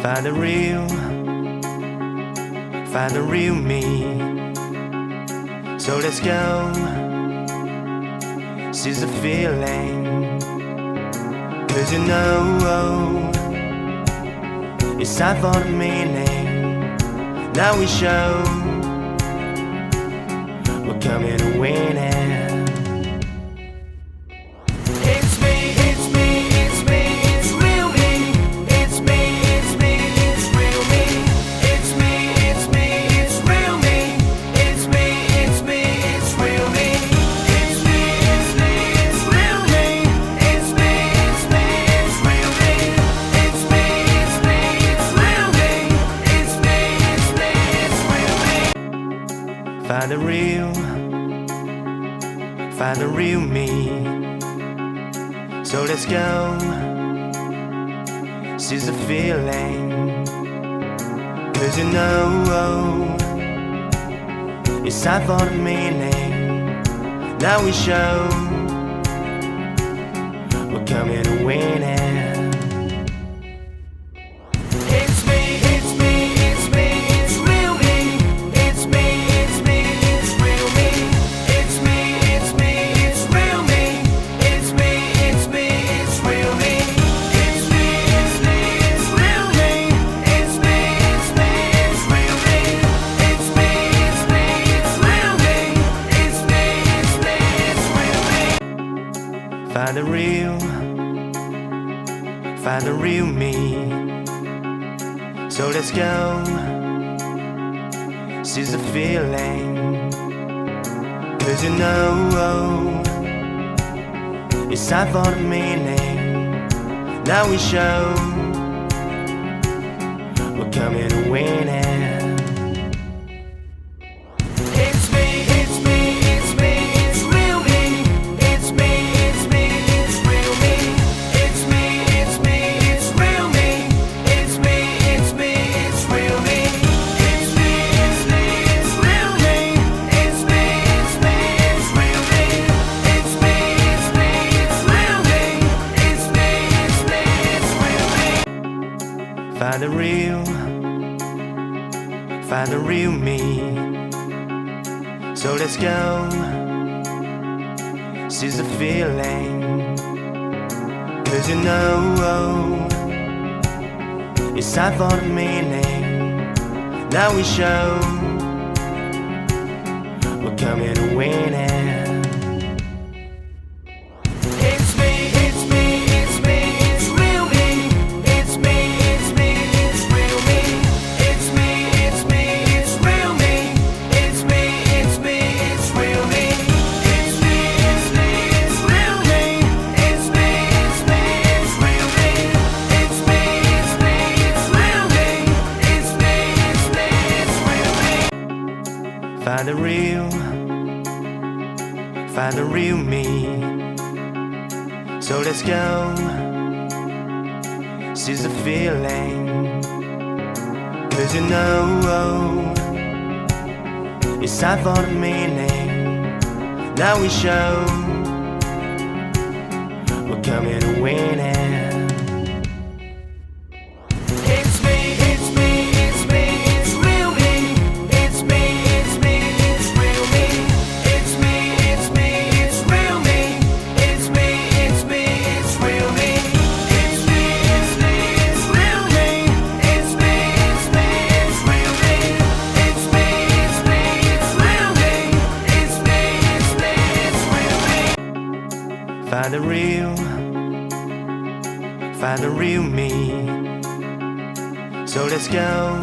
Find the real me. So let's go, seize the feeling. 'Cause you know it's time for the meaning. Now we show we're coming to win it. Find the real me. So let's go, seize the feeling. 'Cause you know it's time for the meaning. Now we show we're coming to win it. Find the real me. So let's go, seize the feeling. 'Cause you know it's time for the meaning. Now we show we're coming to win it. Find the real me. So let's go, seize the feeling. 'Cause you know it's time for the meaning. Now we show we're coming to win it. Find the real me. So let's go, seize the feeling. 'Cause you know it's time for the meaning. Now we show we're coming to win it. Find the real me. So let's go,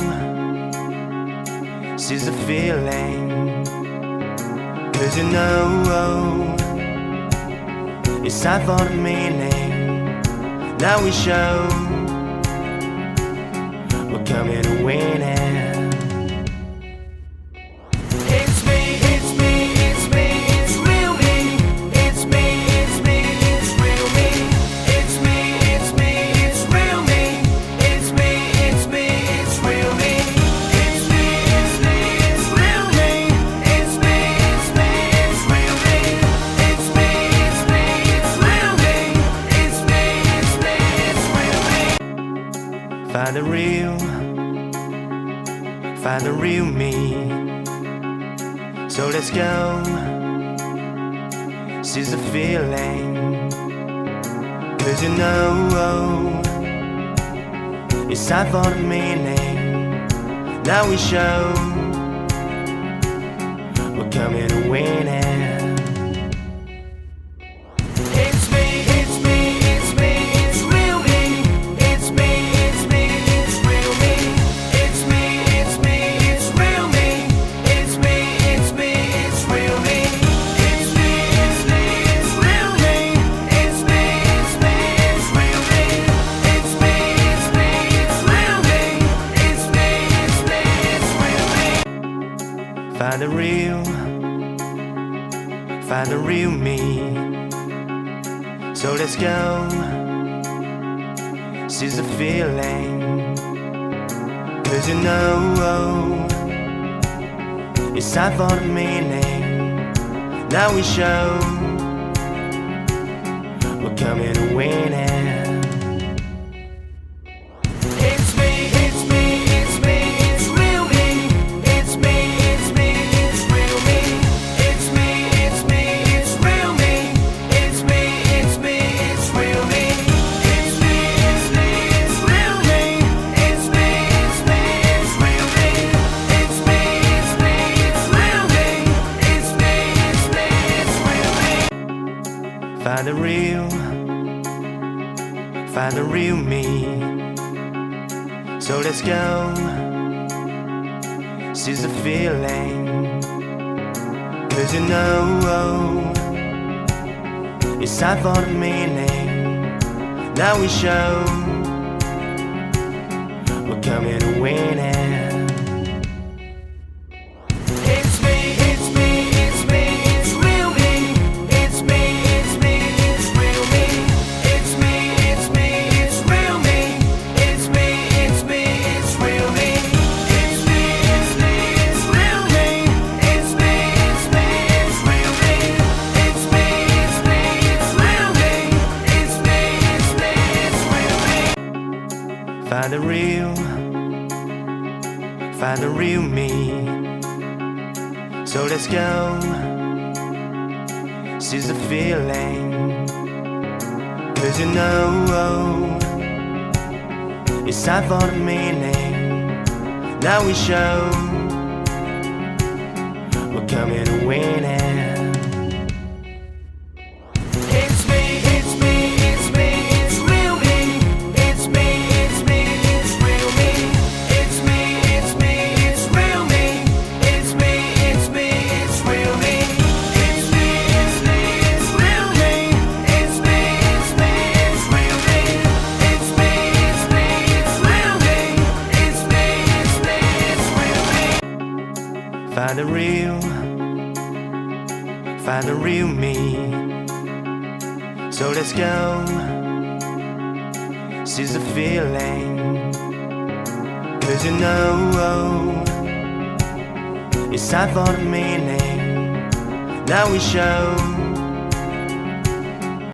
seize the feeling. 'Cause you know it's time for the meaning. Now we show we're coming to win it. Find the real me. So let's go, seize the feeling. 'Cause you know it's time for the meaning. Now we show we're coming to win it. Find the real me. So let's go, seize the feeling. 'Cause you know it's time for the meaning. Now we show we're coming to win it. Find the real me. So let's go, seize the feeling. 'Cause you know it's time for the meaning. Now we show we're coming to win it. Find the real me. So let's go, seize the feeling. 'Cause you know it's time for the meaning. Now we show we're coming to win it. Find the real me. So let's go, seize the feeling. 'Cause you know it's time for the meaning. Now we show